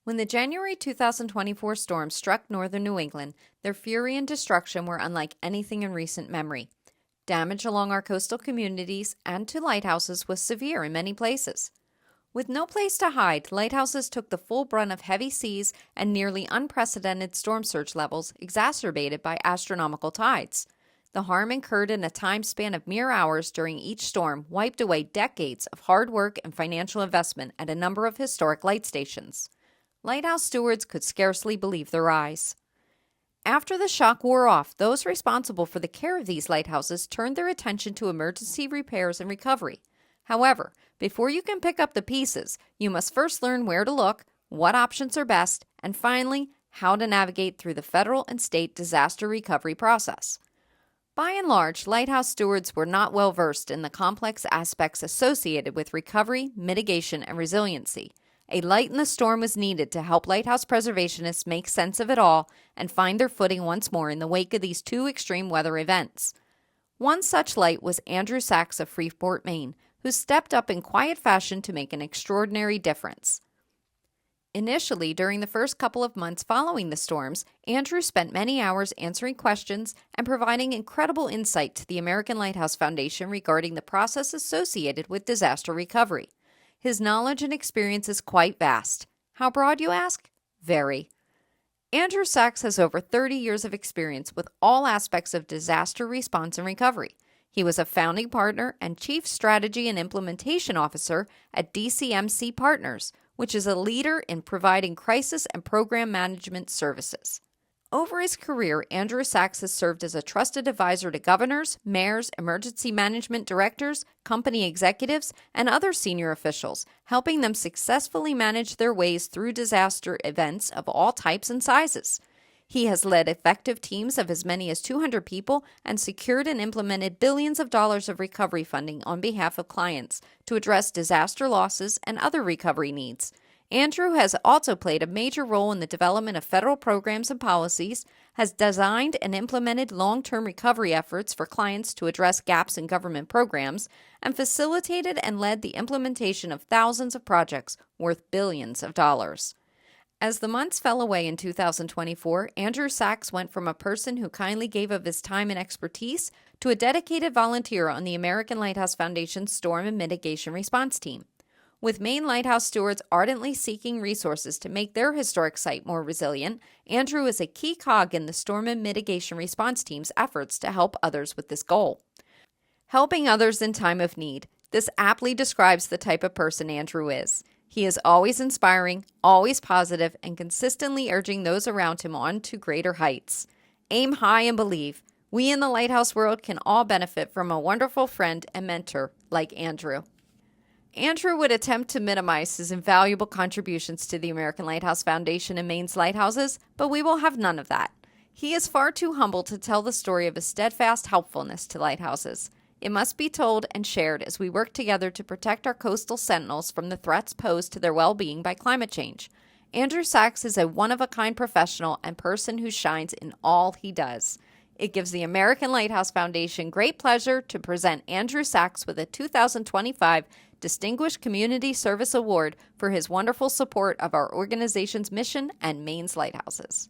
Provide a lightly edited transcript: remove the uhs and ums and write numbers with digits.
When the January 2024 storm struck northern New England, their fury and destruction were unlike anything in recent memory. Damage along our coastal communities and to lighthouses was severe in many places. With no place to hide, lighthouses took the full brunt of heavy seas and nearly unprecedented storm surge levels exacerbated by astronomical tides. The harm incurred in a time span of mere hours during each storm wiped away decades of hard work and financial investment at a number of historic light stations. Lighthouse stewards could scarcely believe their eyes. After the shock wore off, those responsible for the care of these lighthouses turned their attention to emergency repairs and recovery. However, before you can pick up the pieces, you must first learn where to look, what options are best, and finally, how to navigate through the federal and state disaster recovery process. By and large, lighthouse stewards were not well versed in the complex aspects associated with recovery, mitigation, and resiliency. A light in the storm was needed to help lighthouse preservationists make sense of it all and find their footing once more in the wake of these two extreme weather events. One such light was Andrew Sachs of Freeport, Maine, who stepped up in quiet fashion to make an extraordinary difference. Initially, during the first couple of months following the storms, Andrew spent many hours answering questions and providing incredible insight to the American Lighthouse Foundation regarding the process associated with disaster recovery. His knowledge and experience is quite vast. How broad, you ask? Very. Andrew Sachs has over 30 years of experience with all aspects of disaster response and recovery. He was a founding partner and chief strategy and implementation officer at DCMC Partners, which is a leader in providing crisis and program management services. Over his career, Andrew Sachs has served as a trusted advisor to governors, mayors, emergency management directors, company executives, and other senior officials, helping them successfully manage their ways through disaster events of all types and sizes. He has led effective teams of as many as 200 people and secured and implemented billions of dollars of recovery funding on behalf of clients to address disaster losses and other recovery needs. Andrew has also played a major role in the development of federal programs and policies, has designed and implemented long-term recovery efforts for clients to address gaps in government programs, and facilitated and led the implementation of thousands of projects worth billions of dollars. As the months fell away in 2024, Andrew Sachs went from a person who kindly gave of his time and expertise to a dedicated volunteer on the American Lighthouse Foundation's Storm and Mitigation Response Team. With Maine lighthouse stewards ardently seeking resources to make their historic site more resilient, Andrew is a key cog in the Storm and Mitigation Response Team's efforts to help others with this goal. Helping others in time of need. This aptly describes the type of person Andrew is. He is always inspiring, always positive, and consistently urging those around him on to greater heights. Aim high and believe. We in the lighthouse world can all benefit from a wonderful friend and mentor like Andrew. Andrew would attempt to minimize his invaluable contributions to the American Lighthouse Foundation and Maine's lighthouses, but we will have none of that. He is far too humble to tell the story of his steadfast helpfulness to lighthouses. It must be told and shared as we work together to protect our coastal sentinels from the threats posed to their well-being by climate change. Andrew Sachs is a one-of-a-kind professional and person who shines in all he does. It gives the American Lighthouse Foundation great pleasure to present Andrew Sachs with a 2025 Distinguished Community Service Award for his wonderful support of our organization's mission and Maine's lighthouses.